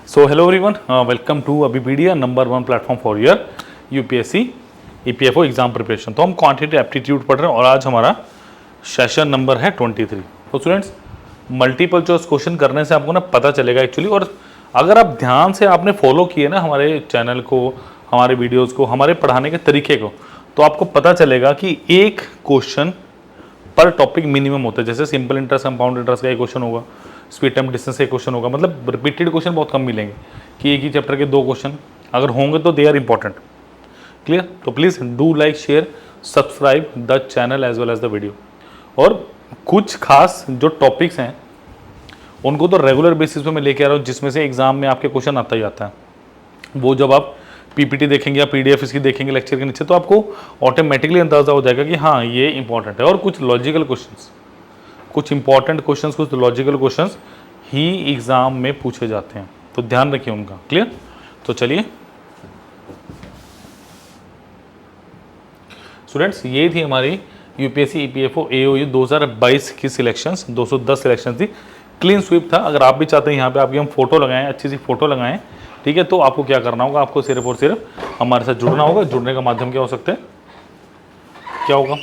So hello everyone, welcome to Abipedia number 1 platform for your UPSC EPFO exam preparation. तो हम quantitative aptitude पढ़ रहे हैं और आज हमारा सेशन नंबर है 23। तो स्टूडेंट्स, मल्टीपल चॉइस क्वेश्चन करने से आपको ना पता चलेगा एक्चुअली, और अगर आप ध्यान से आपने फॉलो किए ना हमारे चैनल को, हमारे वीडियोज़ को, हमारे पढ़ाने के तरीके को, तो आपको पता चलेगा कि एक क्वेश्चन पर टॉपिक मिनिमम होता है। जैसे सिंपल इंटरेस्ट, कंपाउंड इंटरेस्ट का एक क्वेश्चन होगा, स्पीड टाइम डिस्टेंस का एक क्वेश्चन होगा। मतलब रिपीटेड क्वेश्चन बहुत कम मिलेंगे कि एक ही चैप्टर के 2 क्वेश्चन अगर होंगे तो दे आर इंपॉर्टेंट। क्लियर? तो please do like, share, subscribe the channel as well as the video. और कुछ खास जो टॉपिक्स हैं उनको तो रेगुलर बेसिस पे मैं लेके आ रहा हूँ, जिसमें से एग्जाम में आपके क्वेश्चन आता ही आता है। वो जब आप पीपीटी देखेंगे या पीडीएफ इसकी देखेंगे लेक्चर के नीचे, तो आपको ऑटोमेटिकली अंदाजा हो जाएगा कि हाँ ये इंपॉर्टेंट है। और कुछ लॉजिकल क्वेश्चंस, कुछ इंपॉर्टेंट क्वेश्चंस, कुछ लॉजिकल क्वेश्चंस ही एग्जाम में पूछे जाते हैं, तो ध्यान रखिए उनका। क्लियर? तो चलिए स्टूडेंट्स, ये थी हमारी यूपीएससी ईपीएफओ एओयू 2022 की सिलेक्शंस। 210 सिलेक्शन थी, क्लीन स्वीप था। अगर आप भी चाहते हैं यहाँ पे आपकी हम फोटो लगाएं, अच्छी सी फोटो लगाएं, ठीक है, तो आपको क्या करना होगा, आपको सिर्फ और सिर्फ हमारे साथ जुड़ना होगा। जुड़ने का माध्यम क्या हो सकता है, क्या होगा,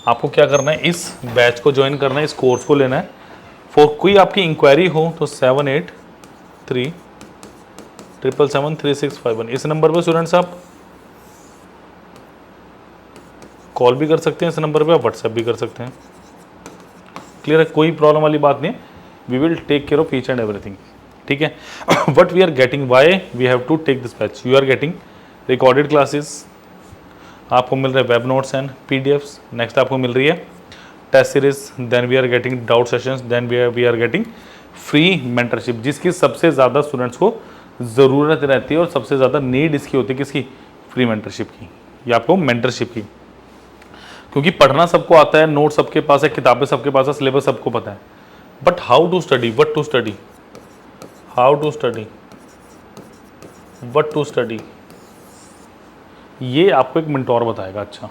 आपको क्या करना है, इस बैच को ज्वाइन करना है, इस कोर्स को लेना है। फॉर कोई आपकी इंक्वायरी हो तो 7837773651 इस नंबर पर स्टूडेंट्स आप कॉल भी कर सकते हैं, इस नंबर पे आप व्हाट्सएप भी कर सकते हैं। क्लियर है? कोई प्रॉब्लम वाली बात नहीं है। We will take care of each and everything, ठीक है। What we are getting, why we have to take this batch, you are getting recorded classes, आपको मिल रहे web notes and PDFs. Next आपको मिल रही है test series, then we are getting doubt sessions, then we are getting free mentorship, जिसकी सबसे ज़्यादा स्टूडेंट्स को ज़रूरत रहती है और सबसे ज़्यादा नीड इसकी होती है। किसकी? फ्री मेंटरशिप की, या आपको मेंटरशिप की। क्योंकि पढ़ना सबको आता है, नोट सबके पास है, किताबें सबके पास है, सिलेबस सबको पता है, but how to study, what to study, how to study, what to study, ये आपको एक मेंटोर बताएगा। अच्छा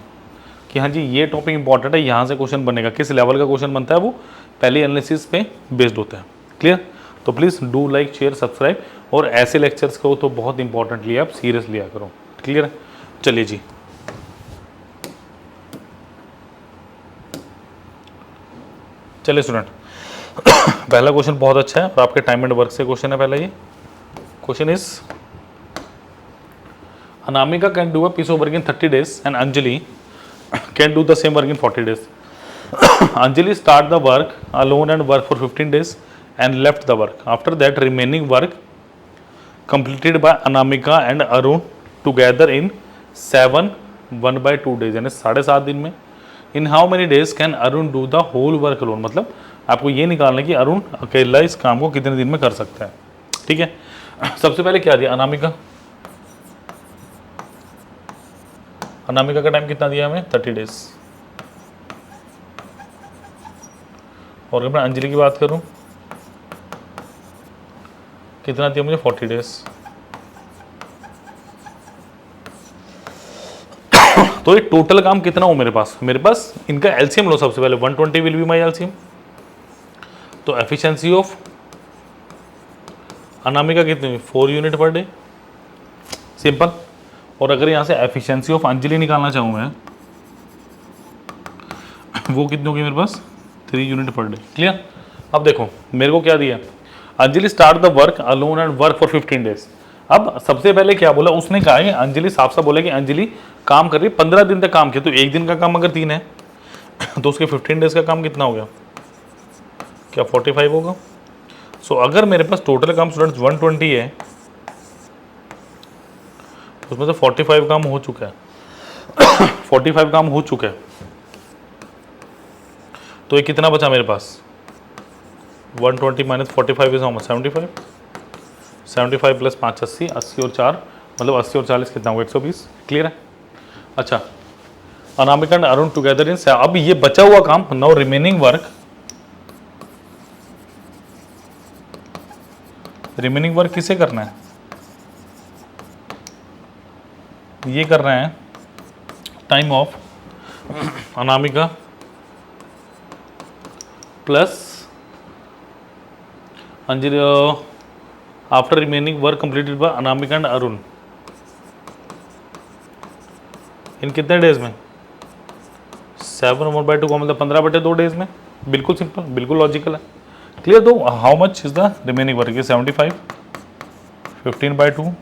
कि हाँ जी ये टॉपिक इंपॉर्टेंट है, यहाँ से क्वेश्चन बनेगा, किस लेवल का क्वेश्चन बनता है वो पहले एनालिसिस पे बेस्ड होता है। क्लियर? तो please do like, share, subscribe, और ऐसे लेक्चर्स को तो बहुत इंपॉर्टेंटली आप सीरियस लिया करो। क्लियर है? चलिए जी, चलिए स्टूडेंट, पहला क्वेश्चन बहुत अच्छा है और आपके टाइम एंड वर्क से क्वेश्चन है। पहला ये question is, Anamika can do a piece of work in 30 days and Anjali can do the same work in 40 days. Anjali start the work alone and work for 15 days and left the work. After that, remaining work completed by Anamika and Arun together in 1/2 days, यानी 7.5 दिन में. In how many days can Arun do the whole work alone? मतलब आपको ये निकालना है कि अरुण अकेला इस काम को कितने दिन में कर सकता है। ठीक है, सबसे पहले क्या दिया, अनामिका का टाइम कितना दिया हमें, 30 डेज। और अगर मैं अंजलि की बात करूं, कितना दिया मुझे, 40 डेज। तो ये टोटल काम कितना हो मेरे पास इनका एलसीएम लो सबसे पहले। 120 विल बी माई एलसीएम। तो एफिशिएंसी ऑफ अनामिका कितनी, 4 यूनिट पर डे, सिंपल। और अगर यहाँ से एफिशिएंसी ऑफ अंजलि निकालना चाहूँ मैं, वो कितनी होगी मेरे पास, 3 यूनिट पर डे। क्लियर? अब देखो मेरे को क्या दिया, Anjali start the work alone and work for 15 days. अब सबसे पहले क्या बोला उसने, कहा है अंजलि साफ साफ बोला कि अंजलि काम कर रही है, 15 दिन तक काम किया। तो एक दिन का काम अगर 3 है तो उसके 15 डेज का काम कितना हो गया, क्या 45 होगा। सो अगर मेरे पास टोटल काम स्टूडेंट्स 120 है, उसमें से 45 काम हो चुका है 45 काम हो चुका है, तो ये कितना बचा मेरे पास, 120 minus 45 is how much, 75 plus 5 80, 80 और 4 मतलब 80 और 40 कितना हुआ, 120। क्लियर है? अच्छा, Anamika and Arun together in, अब ये बचा हुआ काम, नाउ रिमेनिंग वर्क किसे करना है, ये कर रहे हैं time of Anamika plus Anjali, after remaining work completed by Anamika and Arun in कितने डेज में? 7/2 का मतलब 15/2 डेज में। बिल्कुल सिंपल, बिल्कुल लॉजिकल है। क्लियर? तो how much is the remaining work? 75 15/2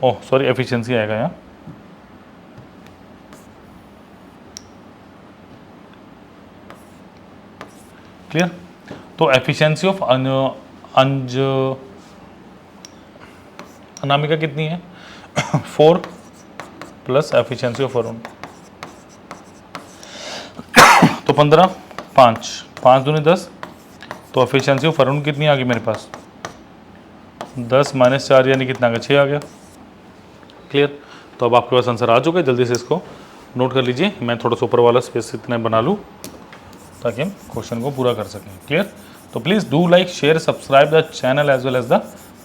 oh sorry efficiency आएगा यहाँ। क्लियर? तो एफिशिएंसी ऑफ अनामिका कितनी है? 4 प्लस एफिशिएंसी ऑफ अरुण तो 15, 5 दूनी 10, तो एफिशिएंसी ऑफ अरुण कितनी आ गई मेरे पास? 10 - 4 यानी कितना आ गया? 6 आ गया। क्लियर? तो अब आपके पास आंसर आ चुका है। जल्दी से इसको नोट कर लीजिए। मैं थोड़ा सा ऊपर वाला स्पेस इतना बना लूँ ताकि हम क्वेश्चन को पूरा कर सकें। क्लियर? तो please do like share subscribe the channel as well as the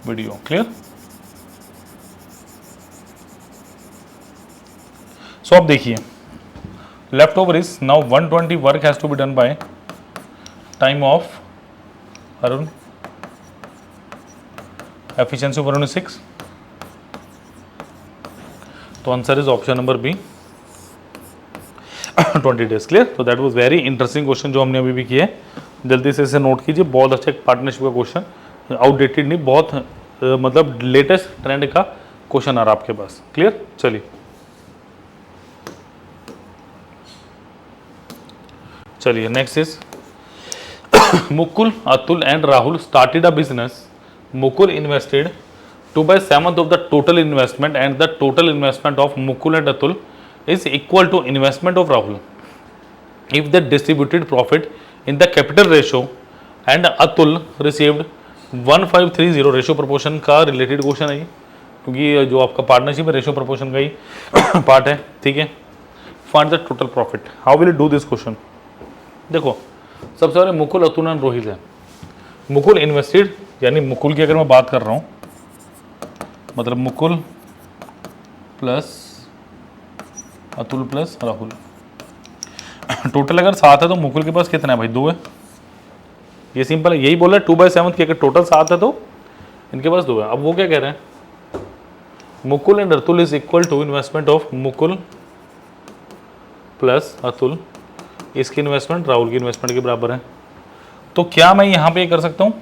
video. Clear? So अब देखिए, left over is now 120 work has to be done by time of Arun, efficiency of Arun is 6, तो answer is option number B 20 days. Clear? तो that was very interesting question जो हमने अभी भी किया है। जल्दी से इसे नोट कीजिए। बहुत अच्छा एक पार्टनरशिप का क्वेश्चन, आउटडेटेड नहीं, बहुत मतलब लेटेस्ट ट्रेंड का क्वेश्चन आ रहा है आपके पास। क्लियर? चलिए next is Mukul, Atul and Rahul started a business. Mukul invested 2/7 of the total investment and the total investment of Mukul and Atul is equal to investment of Rahul. If they distributed profit in the capital ratio and Atul received 1530 ratio proportion का related question है ये, क्योंकि जो आपका partnership है ratio proportion का ही part है। ठीक है, find the total profit. How will do this question? देखो सबसे पहले मुकुल, अतुल एंड रोहित है। मुकुल इन्वेस्टेड, यानी मुकुल की अगर मैं बात कर रहा हूँ, मतलब Mukul plus Atul plus Rahul, total अगर 7 है तो मुकुल के पास कितना है भाई? 2 है। ये सिंपल है, यही बोला 2/7 की अगर टोटल 7 है तो इनके पास 2 है। अब वो क्या कह रहे हैं? Mukul and Atul is equal to investment of Mukul plus Atul, इसकी इन्वेस्टमेंट राहुल की इन्वेस्टमेंट के बराबर है। तो क्या मैं यहाँ पे कर सकता हूँ?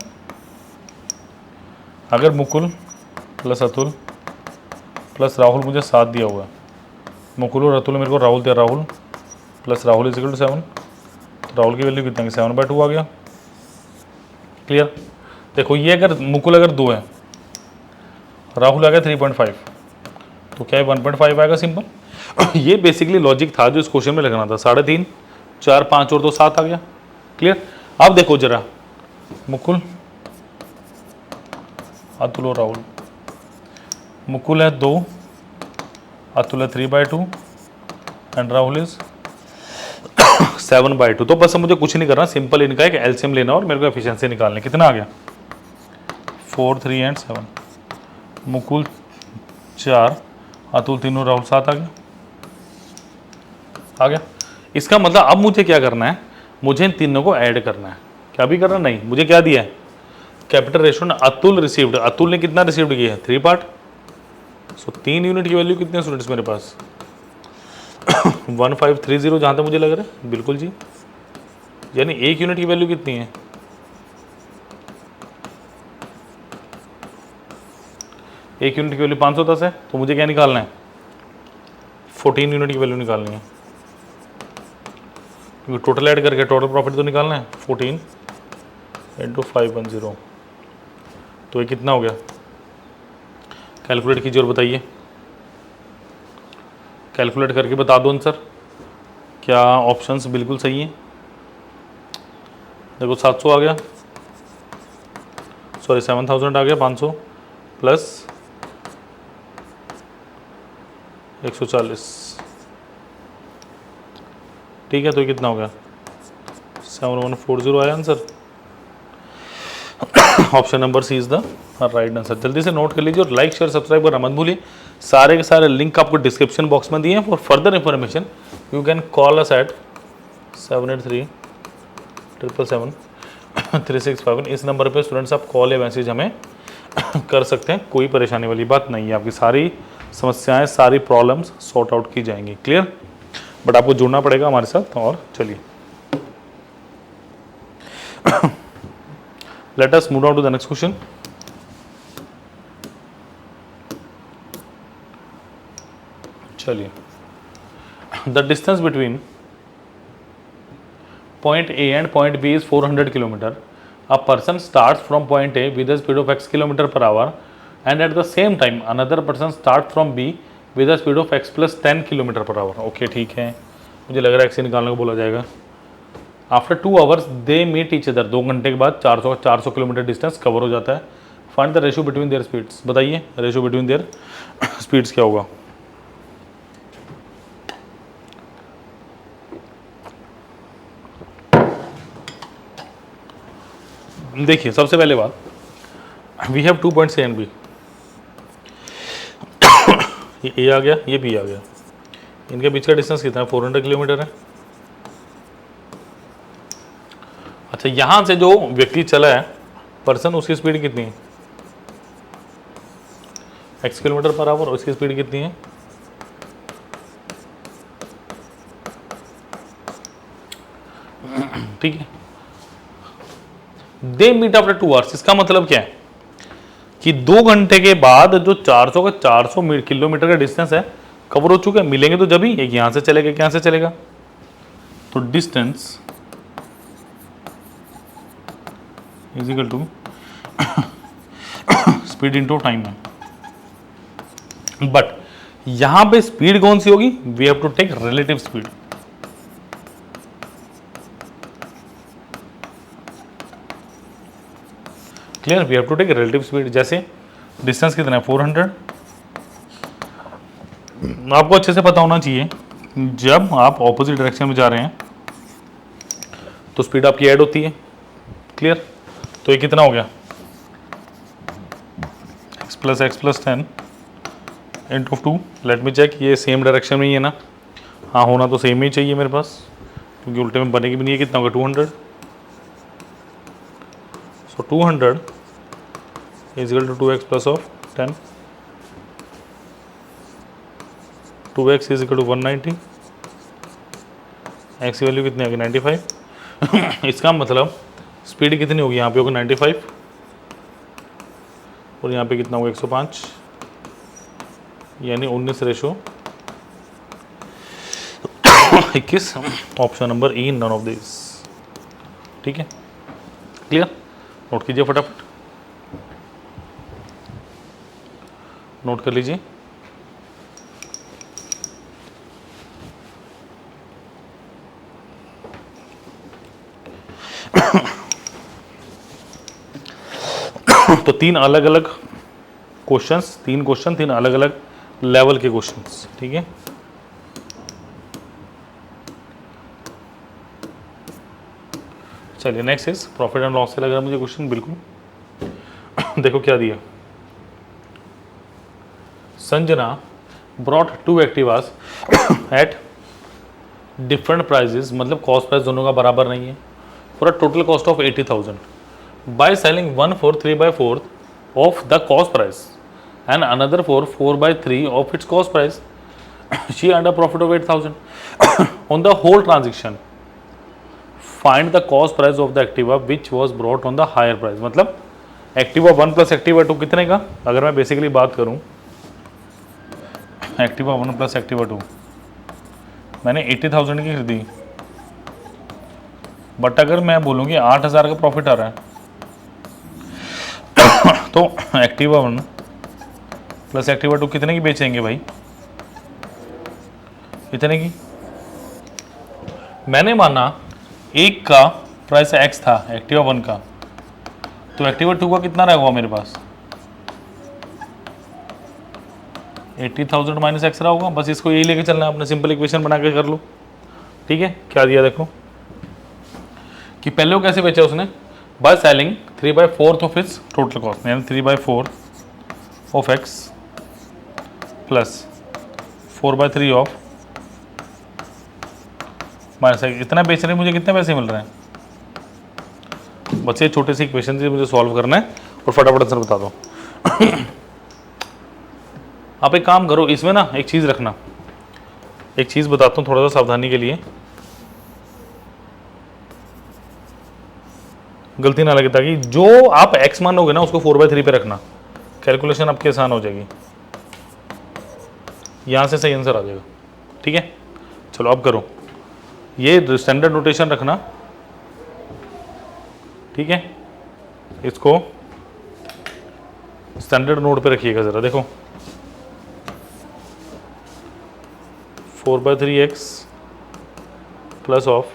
अगर मुकुल प्लस अतुल प्लस राहुल मुझे 7 दिया हुआ है, मुकुल और अतुल मेरे को राहुल दिया, Rahul plus Rahul is equal to 7, तो राहुल की वैल्यू कितना? 7/2 आ गया। क्लियर? देखो ये अगर मुकुल अगर 2 है, राहुल आ गया 3.5, तो क्या है 1.5 आएगा सिंपल। ये बेसिकली लॉजिक था जो इस क्वेश्चन में लगना था। 3.5 4 5 और 2 7 आ गया। क्लियर? अब देखो जरा, मुकुल अतुल और राहुल, मुकुल है 2, अतुल है 3/2 एंड राहुल इज 7/2। तो बस मुझे कुछ नहीं करना, सिंपल इनका एक एलसीएम लेना और मेरे को एफिशिएंसी निकालनी। कितना आ गया? 4 3 एंड 7। मुकुल 4, अतुल 3 और राहुल 7 आ गया। इसका मतलब अब मुझे क्या करना है? मुझे इन तीनों को ऐड करना है। क्या भी करना? नहीं, मुझे क्या दिया है? कैपिटल रेशो ना, अतुल रिसीव्ड, अतुल ने कितना रिसीव्ड किया है? 3 पार्ट। सो 3 यूनिट की वैल्यू कितने स्टूडेंट्स मेरे पास? 1530 जहाँ तक मुझे लग रहा है। बिल्कुल जी, यानी 1 यूनिट की वैल्यू कितनी है? 1 यूनिट की वैल्यू 510 है। तो मुझे क्या निकालना है? 14 यूनिट की वैल्यू निकालनी है, क्योंकि टोटल ऐड करके टोटल प्रॉफिट तो निकालना है। 14 × 510, तो ये कितना हो गया? कैलकुलेट कीजिए और बताइए। कैलकुलेट करके बता दो आंसर। क्या ऑप्शंस बिल्कुल सही हैं? देखो 700 आ गया, सॉरी 7000 आ गया, 500 प्लस 140। ठीक है, तो ये कितना हो गया? 7140 आया answer. Option number C is the right answer. जल्दी से नोट कर लीजिए और लाइक शेयर सब्सक्राइब करना मत भूलिए। सारे के सारे लिंक आपको डिस्क्रिप्शन बॉक्स में दिए हैं। For further information you can call us at 783 777 3651। इस नंबर पे स्टूडेंट्स आप कॉल या मैसेज हमें कर सकते हैं, कोई परेशानी वाली बात नहीं है। आपकी सारी समस्याएं, सारी प्रॉब्लम्स सॉर्ट आउट की जाएंगी। क्लियर? बट आपको जुड़ना पड़ेगा हमारे साथ। और चलिए let us move on to the next question. चलिए, the distance between point A and point B is 400 kilometer. A person starts from point A with a speed of x kilometer per hour, and at the same time another person starts from B with a speed of x plus 10 kilometer per hour. Okay, ठीक है, मुझे लग रहा है x निकालने को बोला जाएगा। After 2 hours they meet each other. 2 घंटे के बाद 400 किलोमीटर डिस्टेंस कवर हो जाता है। Find the ratio between their speeds. बताइए रेशियो बिटवीन देयर स्पीड्स क्या होगा? देखिए, सबसे पहले बात, we have 2 points A and B. ये ए आ गया, ये बी आ गया। इनके बीच का डिस्टेंस कितना है? 400 किलोमीटर है। अच्छा, यहां से जो व्यक्ति चला है पर्सन, उसकी स्पीड कितनी है? x kilometre per hour. उसकी स्पीड कितनी है? ठीक है। They meet after 2 hours. इसका मतलब क्या है कि 2 घंटे के बाद जो 400 किलोमीटर का डिस्टेंस है कवर हो चुका है। मिलेंगे तो जब ही, एक यहां से चलेगा, एक यहां से चलेगा। तो distance is equal to speed into time है। बट यहां पे स्पीड कौन सी होगी? We have to take relative speed. Clear? We have to take relative speed. जैसे डिस्टेंस कितना है? 400। आपको अच्छे से पता होना चाहिए, जब आप ऑपोजिट डायरेक्शन में जा रहे हैं तो स्पीड आपकी ऐड होती है। क्लियर? तो ये कितना हो गया? x plus 10 into 2। Let me check, ये सेम डायरेक्शन में ही है ना? हाँ, होना तो सेम ही चाहिए मेरे पास, क्योंकि उल्टे में बनेगी भी नहीं है। कितना होगा? 200। सो 200 is equal to 2x plus of 10. 2x is equal to 190. x की वैल्यू कितनी होगी? 95। इसका मतलब स्पीड कितनी होगी? यहाँ पे होगा 95 और यहाँ पे कितना होगा? 105, यानी 19:21। Option number E, none of this. ठीक है, क्लियर? नोट कीजिए फटाफट, नोट कर लीजिए। तो 3 अलग अलग क्वेश्चंस, 3 क्वेश्चन, 3 अलग अलग लेवल के क्वेश्चंस। ठीक है, चलिए next is profit and loss से लग रहा है मुझे क्वेश्चन बिल्कुल। देखो क्या दिया। Sanjana brought 2 Activas at different prices, मतलब कॉस्ट प्राइस दोनों का बराबर नहीं है, for a total cost of 80,000 by selling 1 for 3/4 of the cost price and another for 4/3 of its cost price. She earned a profit of 8,000 on the whole transaction. Find the cost price of the Activa which was brought on the higher price. मतलब Activa 1 plus Activa 2 कितने का? अगर मैं basically बात करूं, Activa 1 plus Activa 2 मैंने 80,000 की खरीदी, बट अगर मैं बोलूँ कि 8,000 का प्रॉफिट आ रहा है तो एक्टिवा 1 प्लस एक्टिवा 2 कितने की बेचेंगे भाई? कितने की? मैंने माना एक का प्राइस एक्स था एक्टिवा 1 का, तो एक्टिवा 2 का कितना रहेगा मेरे पास? 80,000 माइनस एक्स रहा होगा। बस इसको यही लेके चलना है, अपने सिंपल इक्वेशन बना के कर लो। ठीक है, क्या दिया देखो कि पहले वो कैसे बेचा उसने? By selling 3/4 of its total cost, यानी 3/4 of x plus 4/3 of minus x. इतना बेच रहे हैं, मुझे कितने पैसे मिल रहे हैं? बस ये छोटे से इक्वेशन से मुझे सॉल्व करना है और फटाफट आंसर बता दो। आप एक काम करो, इसमें ना एक चीज़ रखना, एक चीज़ बताता हूँ थोड़ा सा सावधानी के लिए, गलती ना लगे, ताकि जो आप x मानोगे ना उसको 4/3 पे रखना, कैलकुलेशन आपकी आसान हो जाएगी, यहाँ से सही आंसर आ जाएगा। ठीक है, चलो अब करो, ये स्टैंडर्ड नोटेशन रखना। ठीक है, इसको स्टैंडर्ड नोट पे रखिएगा ज़रा, देखो 4/3x plus of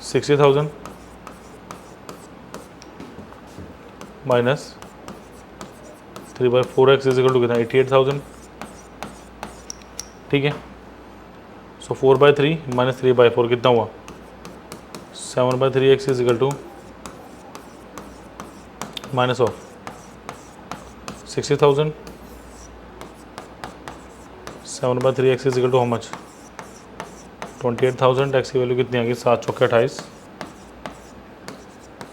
60,000 minus 3/4x is equal to कितना, 88,000। ठीक है, सो 4/3 माइनस 3/4 कितना हुआ, 7/3x is equal to minus of 60,000, 7/3x is equal to how much, 28,000। x की वैल्यू कितनी आ गई, 7 चौके 28,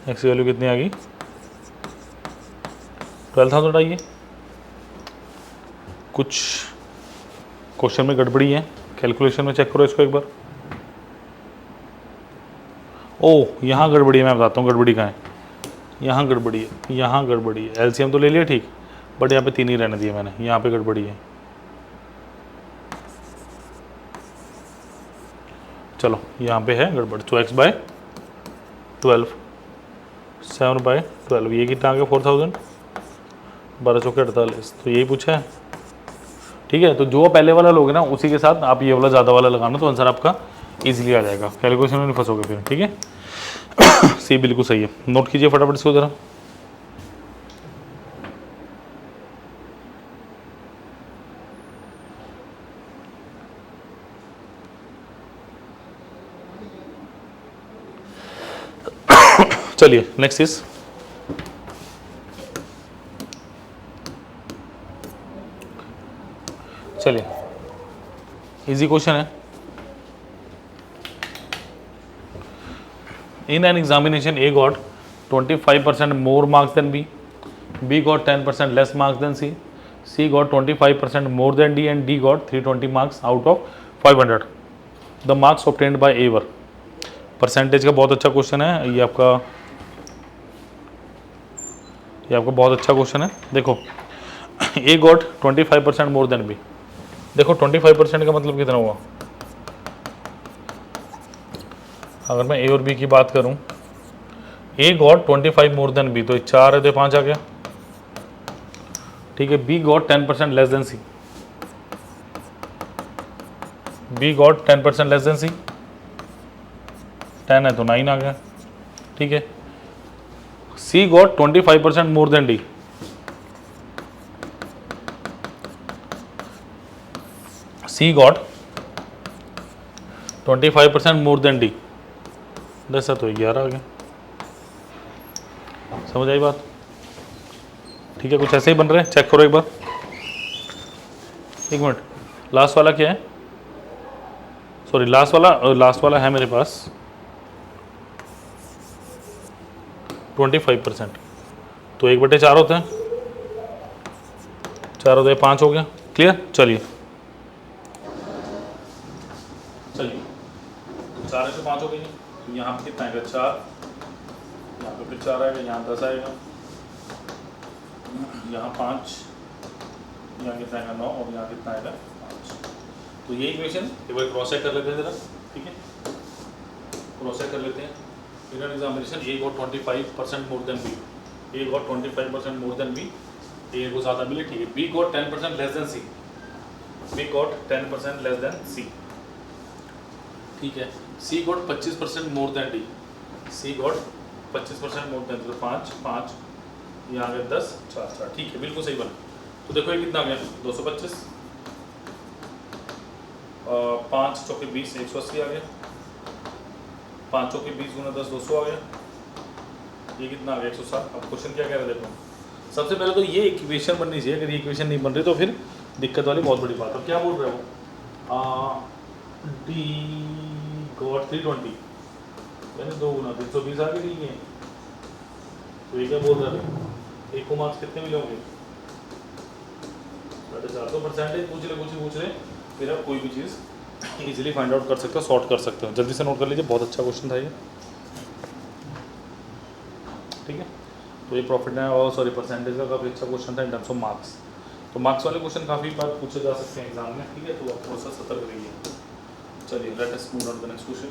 x की वैल्यू कितनी आ गई, 12,000 आई है। कुछ क्वेश्चन में गड़बड़ी है, कैलकुलेशन में चेक करो इसको एक बार। ओ यहाँ गड़बड़ी है, मैं बताता हूँ गड़बड़ी कहाँ है, यहाँ गड़बड़ी है, यहाँ गड़बड़ी है। एलसीएम तो ले लिया ठीक, बट यहाँ पे 3 ही रहने दिए मैंने, यहाँ पे गड़बड़ी है। चलो यहाँ पे है गड़बड़, तो x/12, 7/12, ये कितना आ गया 4,000, 12 चौके 48, तो यही पूछा है। ठीक है, तो जो पहले वाला लोगे ना उसी के साथ आप ये वाला ज़्यादा वाला लगाना, तो आंसर आपका इजीली आ जाएगा, कैलकुलेशन में नहीं फंसोगे फिर। ठीक है, सी बिल्कुल सही है, नोट कीजिए फटाफट इसको ज़रा। चलिए नेक्स्ट इज, चलिए इजी क्वेश्चन है। In an examination A got 25% more marks than B got 10% less marks than C got 25% more than D and D got 320 marks out of 500। The marks obtained by A were. Percentage का बहुत अच्छा question है ये आपका बहुत अच्छा question है। देखो ए गॉट 25% मोर देन बी, देखो 25% का मतलब कितना हुआ, अगर मैं ए और बी की बात करूं, ए गॉट 25 मोर देन बी, तो 4 है तो 5 आ गया। ठीक है, B got 10% less than C, B got 10% less than सी, 10 है तो 9 आ गया। ठीक है, C got 25% more than D, C got 25% more than D, 10 है तो 11 आ गया। समझ आई बात? ठीक है, कुछ ऐसे ही बन रहे हैं, चेक करो एक बार। एक मिनट, लास्ट वाला क्या है, सॉरी लास्ट वाला है मेरे पास 25%, तो 1/4 होते हैं, 4 होते हैं 5 हो गया। क्लियर? चलिए 4 से 5 हो गई, तो यहाँ पे कितना आएगा 4, यहाँ पे फिर 4 आएगा, यहाँ 10 आएगा, यहाँ 5, यहाँ कितना आएगा 9, और यहाँ कितना आएगा 5। तो ये इक्वेशन एक बार क्रॉस चेक कर लेते हैं जरा। ठीक है, क्रॉस चेक कर लेते हैं। In an examination A got 25% more than B, A got 25% more than B, A को ज़्यादा मिले। ठीक है, B got 10% less than C, B got 10% less than C. ठीक है, C got 25% more than D, C got 25% more than, तो 5 5, यहाँ आ गया 10 4 4। ठीक है, बिल्कुल सही बना। तो देखो ये कितना आ गया 225, 5 चौके 20, 180 आ गया, 5 चौके 20 गुना 10, 200 आ गया, ये कितना आ गया 160। अब क्वेश्चन क्या कह रहा है देखो, सबसे पहले तो ये इक्वेशन बननी चाहिए, अगर ये इक्वेशन नहीं बन रही तो फिर दिक्कत वाली बहुत बड़ी बात है। क्या बोल रहे हो, डी गॉट 320, मैंने 2 गुना 320 आ गया। ठीक है, तो ये क्या बोल रहा है, एक को मार्क्स कितने मिले होंगे? 450। तो परसेंटेज पूछ ले, फिर आप कोई भी चीज़ इजीली फाइंड आउट कर सकते हो, सॉर्ट कर सकते हो। जल्दी से नोट कर लीजिए, बहुत अच्छा क्वेश्चन था ये। ठीक है, तो ये प्रॉफिट है और सॉरी परसेंटेज का काफ़ी अच्छा क्वेश्चन था इन टर्म्स ऑफ मार्क्स। तो मार्क्स वाले क्वेश्चन काफ़ी बार पूछे जा सकते हैं एग्जाम में। ठीक है, तो आप थोड़ा सा सतर्क रहिए। चलिए let us move on to the next question.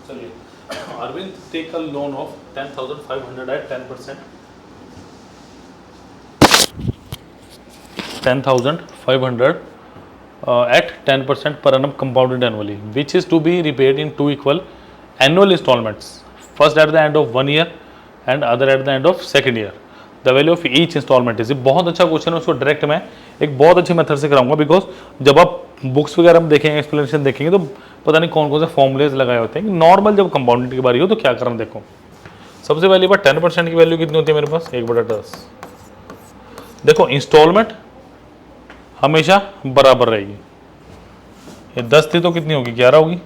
चलिए, Arvind take a loan of 10,500 at 10%, 10,500 at 10% per annum compounded annually, which is to be repaid in 2 equal annual installments, first at the end of 1 year and other at the end of 2nd year. The value of each installment is, बहुत अच्छा question है, उसको direct मैं एक बहुत अच्छे method से कराऊंगा, बिकॉज जब आप बुक्स वगैरह में देखेंगे, एक्सप्लेनेशन देखेंगे, तो पता नहीं कौन कौन से फॉर्मुलेज लगाए होते हैं। नॉर्मल जब कंपाउंडेड की बारी हो तो क्या करना, देखो सबसे पहली बार 10% की वैल्यू कितनी होती है मेरे पास, 1/10। देखो इंस्टॉलमेंट हमेशा बराबर रहेगी, ये 10 थी तो कितनी होगी, 11 होगी।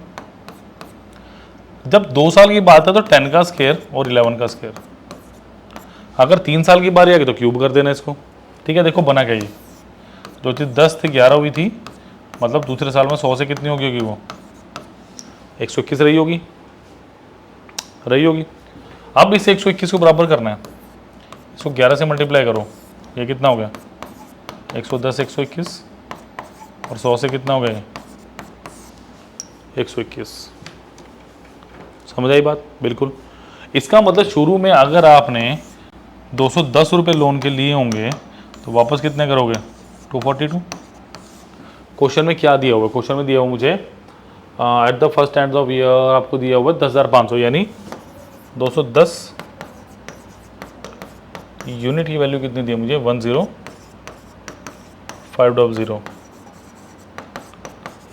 जब 2 साल की बात है तो 10 का स्क्वायर और 11 का स्क्वायर। अगर 3 साल की बारी आ गई तो क्यूब कर देना इसको। ठीक है, देखो बना क्या ये, जो चीज़ 10 थी 11 हुई थी, मतलब दूसरे साल में 100 से कितनी होगी वो 121 रही होगी। अब इस 121 को बराबर करना है, इसको 11 से मल्टीप्लाई करो, ये कितना हो गया 110 121, और 100 से कितना हो गया 121। समझ आई बात? बिल्कुल। इसका मतलब शुरू में अगर आपने 210 रुपये लोन के लिए होंगे तो वापस कितने करोगे 242। क्वेश्चन में क्या दिया हुआ है, क्वेश्चन में दिया हुआ मुझे at the first end of year आपको दिया हुआ 10,500, यानी 210 यूनिट की वैल्यू कितनी दी है मुझे 10500।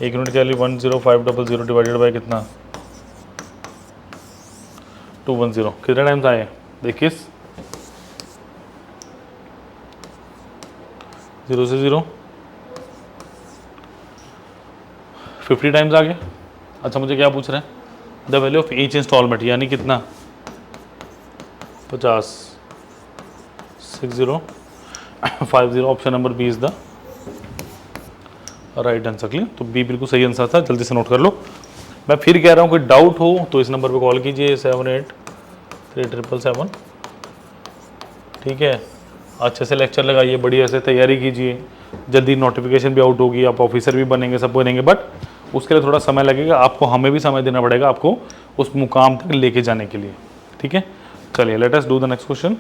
एक यूनिट की वैल्यू 10500 डिवाइडेड बाय कितना 210। कितने टाइम्स आए, देखिए 0 से 0 50 टाइम्स आ गया। अच्छा मुझे क्या पूछ रहे हैं, the value of each instalment, यानी कितना 50 6050। Option number B is the right answer. Clear, तो बी बिल्कुल सही आंसर था, जल्दी से नोट कर लो। मैं फिर कह रहा हूँ कोई डाउट हो तो इस नंबर पे कॉल कीजिए 783777। ठीक है, अच्छे से लेक्चर लगाइए, बढ़िया से तैयारी कीजिए, जल्दी नोटिफिकेशन भी आउट होगी, आप ऑफिसर भी बनेंगे, सब बनेंगे, बट उसके लिए थोड़ा समय लगेगा आपको, हमें भी समय देना पड़ेगा आपको उस मुकाम तक लेके जाने के लिए। ठीक है, चलिए let us do the next question.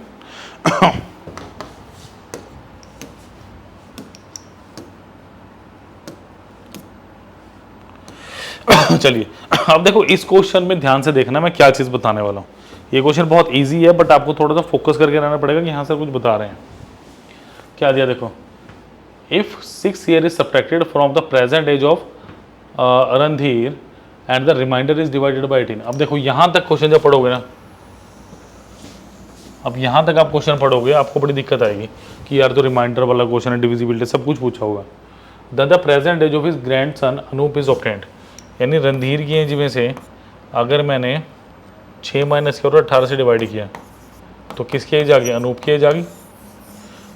चलिए अब देखो इस क्वेश्चन में ध्यान से देखना मैं क्या चीज़ बताने वाला हूँ। ये क्वेश्चन बहुत इजी है, बट आपको थोड़ा सा फोकस करके रहना पड़ेगा कि यहाँ से कुछ बता रहे हैं। क्या दिया देखो, if 6 years is subtracted from the present age of Randhir and the reminder is divided by 18। अब देखो यहाँ तक क्वेश्चन जब पढ़ोगे ना, अब यहाँ तक आप क्वेश्चन पढ़ोगे आपको बड़ी दिक्कत आएगी कि यार तो रिमाइंडर वाला क्वेश्चन है, डिविजिबिलिटी सब कुछ पूछा होगा। The present age of his grandson Anup is obtained, यानी रणधीर की एज में से अगर मैंने 6 माइनस किया और 18 से डिवाइड किया तो किसकी एज आ गई, अनूप की एज आ गई।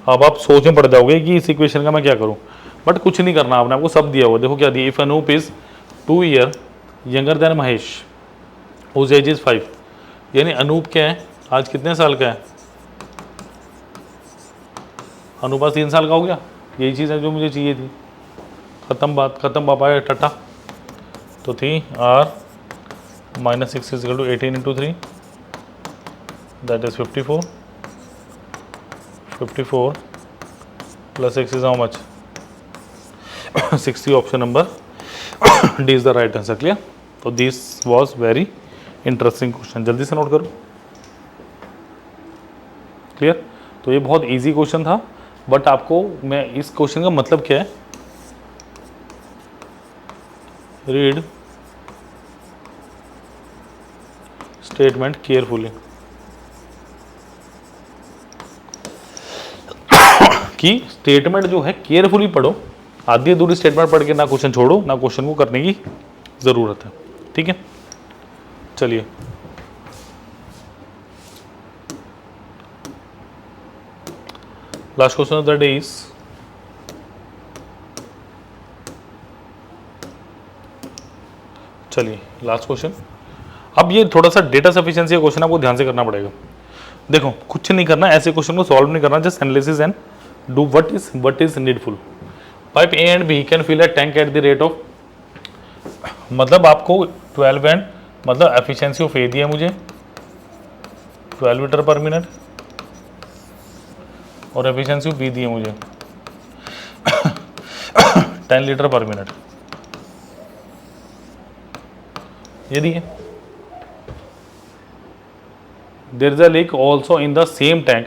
अब आप सोच में पड़ जाओगे कि इस इक्वेशन का मैं क्या करूं, बट कुछ नहीं करना, आपने आपको सब दिया हुआ। देखो क्या दिया, if Anup is 2 years younger than Mahesh whose age is 5, यानी अनूप क्या है आज कितने साल का है, अनूप आज 3 साल का हो गया। यही चीज़ है जो मुझे चाहिए थी, ख़त्म बात, ख़त्म पापा टटा। तो थी r minus 6 is equal to 18 into 3 that is 54 plus 6 is how much 60। Option number D is the right answer. Clear, तो this was very interesting question, जल्दी से नोट करो। क्लियर, तो ये बहुत इजी क्वेश्चन था, बट आपको मैं इस क्वेश्चन का मतलब क्या है, रीड स्टेटमेंट केयरफुली, कि स्टेटमेंट जो है केयरफुली पढ़ो, आधी अधूरी स्टेटमेंट पढ़ के ना क्वेश्चन छोड़ो ना क्वेश्चन को करने की ज़रूरत है। ठीक है, चलिए last question of the day is चलिए लास्ट क्वेश्चन। अब ये थोड़ा सा डेटा सफिशिएंसी का क्वेश्चन आपको ध्यान से करना पड़ेगा। देखो कुछ नहीं करना, ऐसे क्वेश्चन को सॉल्व नहीं करना, just analysis and do what is needful. Pipe A and B can fill a tank at the rate of, मतलब आपको 12 एंड मतलब एफिशिएंसी ऑफ ए दिया मुझे 12 लीटर पर मिनट और एफिशिएंसी ऑफ बी दी है मुझे 10 लीटर पर मिनट, ये दी है। There is a leak also in the same tank,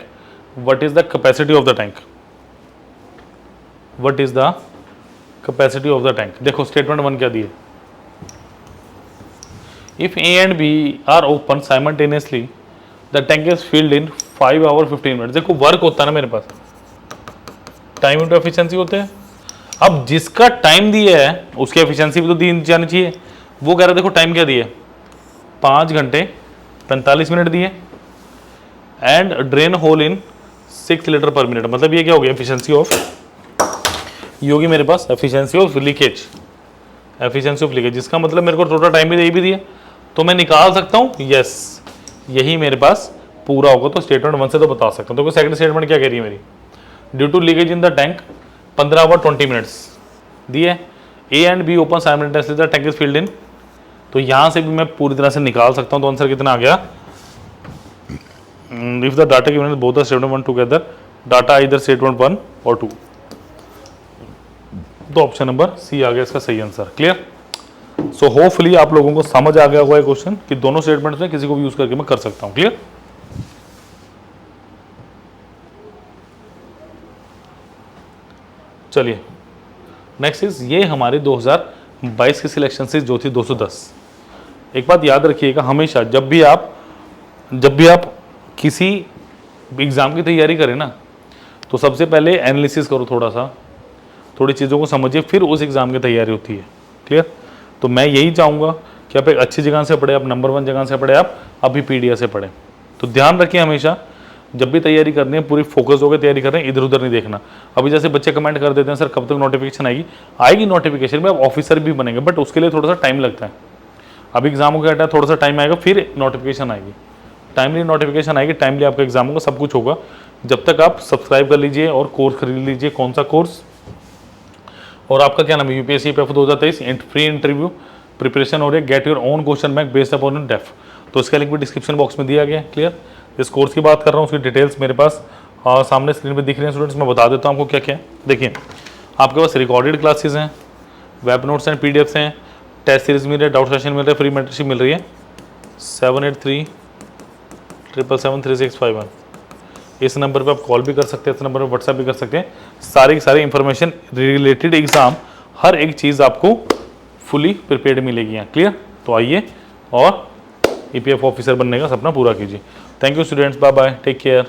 what is the capacity of the tank, what is the capacity of the tank. देखो statement 1 क्या दिए, if A and B are open simultaneously the tank is filled in 5 hour 15 minute. देखो work होता है ना मेरे पास, time into efficiency होते हैं। अब जिसका टाइम दिया है उसकी एफिशिएंसी भी तो दी जानी चाहिए। वो कह रहा है देखो टाइम क्या दिए 5 घंटे 45 मिनट दिए and drain hole in 6 litre per minute, मतलब ये क्या हो गया एफिशिएंसी ऑफ, ये होगी मेरे पास efficiency of leakage, efficiency of leakage, जिसका मतलब मेरे को टोटल टाइम भी दे दिया, तो मैं निकाल सकता हूँ यस यही मेरे पास पूरा होगा। तो स्टेटमेंट 1 से तो बता सकता हूँ। तो सेकंड स्टेटमेंट क्या कह रही है मेरी, due to leakage in the tank 15 hour 20 minutes दिए, A and B open simultaneously the tank is filled in, तो यहाँ से भी मैं पूरी तरह से निकाल सकता हूँ। तो आंसर कितना आ गया, if the data given both the statement 1 together data इधर स्टेटमेंट 1 और 2, तो ऑप्शन नंबर सी आ गया इसका सही आंसर। क्लियर। सो होपफुली आप लोगों को समझ आ गया होगा ये क्वेश्चन कि दोनों स्टेटमेंट्स में किसी को भी यूज करके मैं कर सकता हूँ। क्लियर। चलिए नेक्स्ट इज ये हमारे 2022 की सिलेक्शन से जो थी 210। एक बात याद रखिएगा हमेशा, जब भी आप किसी एग्जाम की तैयारी करें ना, तो सबसे पहले एनालिसिस करो, थोड़ी चीज़ों को समझिए, फिर उस एग्जाम की तैयारी होती है। क्लियर। तो मैं यही चाहूँगा कि आप एक अच्छी जगह से पढ़े, आप नंबर 1 जगह से पढ़े, आप अभी पीडीएफ से पढ़े। तो ध्यान रखिए हमेशा जब भी तैयारी करनी है पूरी फोकस होकर तैयारी कर रहे हैं, इधर उधर नहीं देखना। अभी जैसे बच्चे कमेंट कर देते हैं सर कब तक नोटिफिकेशन आएगी नोटिफिकेशन में आप ऑफिसर भी बनेंगे, बट उसके लिए थोड़ा सा टाइम लगता है। अभी एग्जाम का टाइम थोड़ा सा टाइम आएगा, फिर नोटिफिकेशन आएगी, टाइमली नोटिफिकेशन आएगी, टाइमली आपका एग्जाम होगा, सब कुछ होगा। जब तक आप सब्सक्राइब कर लीजिए और कोर्स खरीद लीजिए। कौन सा कोर्स, और आपका क्या नाम है, UPSC paper 2023 free interview preparation हो रही है, get your own question bank based upon डेफ। तो इसका लिंक भी डिस्क्रिप्शन बॉक्स में दिया गया है। क्लियर। इस कोर्स की बात कर रहा हूँ, उसकी डिटेल्स मेरे पास सामने स्क्रीन पे दिख रही हैं स्टूडेंट्स। मैं बता देता हूँ आपको क्या क्या है। देखिए आपके पास रिकॉर्डेड क्लासेस हैं, वेब नोट्स एंड पीडीएफ्स हैं, टेस्ट सीरीज मिल रही है, डाउट सेशन मिल रहा है, फ्री मेंटरशिप मिल रही है। 7837773651 इस नंबर पे आप कॉल भी कर सकते हैं, इस नंबर पे व्हाट्सएप भी कर सकते हैं। सारी की सारी इंफॉर्मेशन रिलेटेड एग्जाम, हर एक चीज़ आपको फुली प्रिपेयर्ड मिलेगी यहाँ। क्लियर। तो आइए और ईपीएफ ऑफिसर बनने का सपना पूरा कीजिए। Thank you students, bye bye, take care.